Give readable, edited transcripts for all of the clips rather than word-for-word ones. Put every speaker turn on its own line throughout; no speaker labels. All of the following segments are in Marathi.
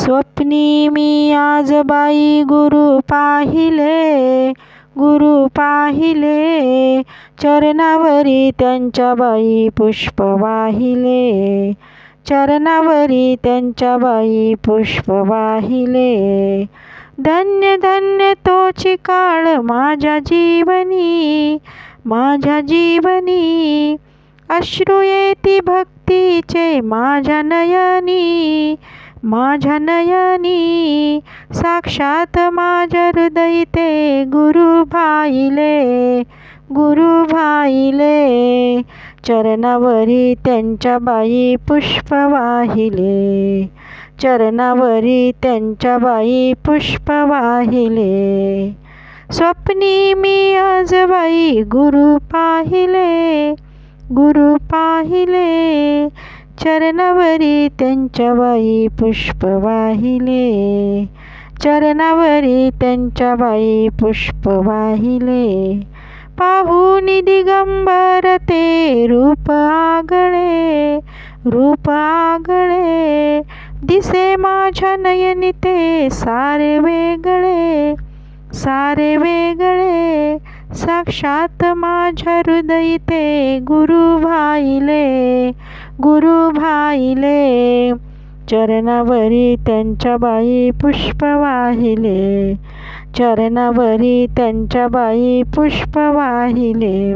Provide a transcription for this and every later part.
स्वप्नी मी आज बाई गुरु पाहिले, गुरु पाहिले, चरणावरी त्यांच्या बाई पुष्प वाहिले, चरणावरी त्यांच्या बाई पुष्प वाहिले. धन्य धन्य तोची काळ माझ्या जीवनी, माझ्या जीवनी, अश्रू येती भक्तीचे माझ्या नयनी, माझ्या नयनी. साक्षात माझ्या हृदयी ते गुरु भाईले, गुरु भाईले, चरणावरी त्यांच्या बाई पुष्प वाहिले, चरणावरी त्यांच्या बाई पुष्प वाहिले. स्वप्नी मी आज बाई गुरु पाहिले, गुरु पाहिले, चरणावरी त्यांच्या बाई पुष्प वाहिले, चरणावरी त्यांच्या बाई पुष्प वाहिले. पाहून दिगंबर ते रूप आगळे, रूप आगळे, दिसे माझ्या नयनी ते सारे वेगळे, सारे वेगळे. साक्षात माझ्या हृदयी ते गुरु भाईले, गुरु भाईले, चरणावरी त्यांच्या बाई पुष्प वाहिले, चरणावरी त्यांच्या बाई पुष्प वाहिले.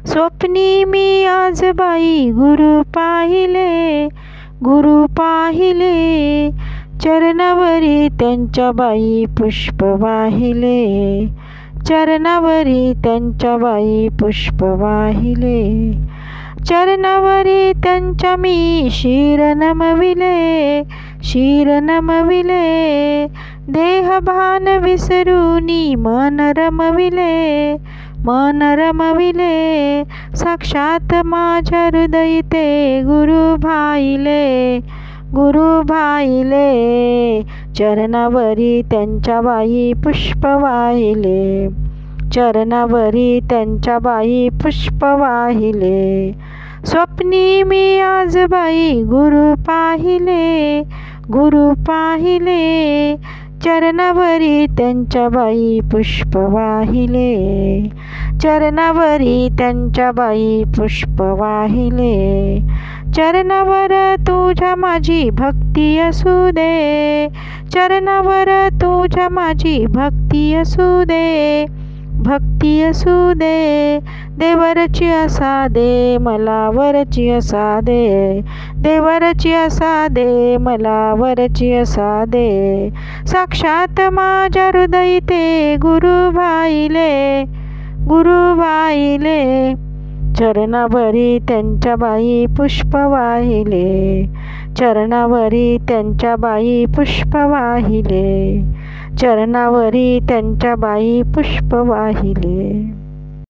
स्वप्नी मी आज बाई गुरु पाहिले, गुरु पाहिले, चरणावरी त्यांच्या बाई पुष्प वाहिले, चरणावरी त्यांच्या बाई पुष्प वाहिले. चरणावरी त्यांच्या मी शिर नमविले, शिर नमविले, देहभान विसरूनी मन रमविले, मन रमविले. साक्षात माझ्या हृदयी ते गुरु भाईले, गुरु भाईले, चरणावरी त्यांच्या बाई पुष्प वाहिले, चरणावरी त्यांच्या बाई पुष्प वाहिले. स्वप्नी मी आज बाई गुरु पाहिले, गुरु पाहिले, चरणावरी त्यांच्या बाई पुष्प वाहिले, चरणावरी त्यांच्या बाई पुष्प वाहिले. चरणावर तुझ्या माझी भक्ती असू दे, चरणावर तुझ्या माझी भक्ती असू दे, भक्ती असू दे. देवरची असा दे मला वरची असा दे, देवरची असा दे मला वरची असा दे. साक्षात माझ्या हृदयी ते गुरु भाईले, गुरु भाईले, चरणावरी त्यांच्या बाई पुष्प वाहिले, चरणावरी त्यांच्या बाई पुष्प वाहिले, चरणावरी त्यांच्या बाई पुष्प वाहिले.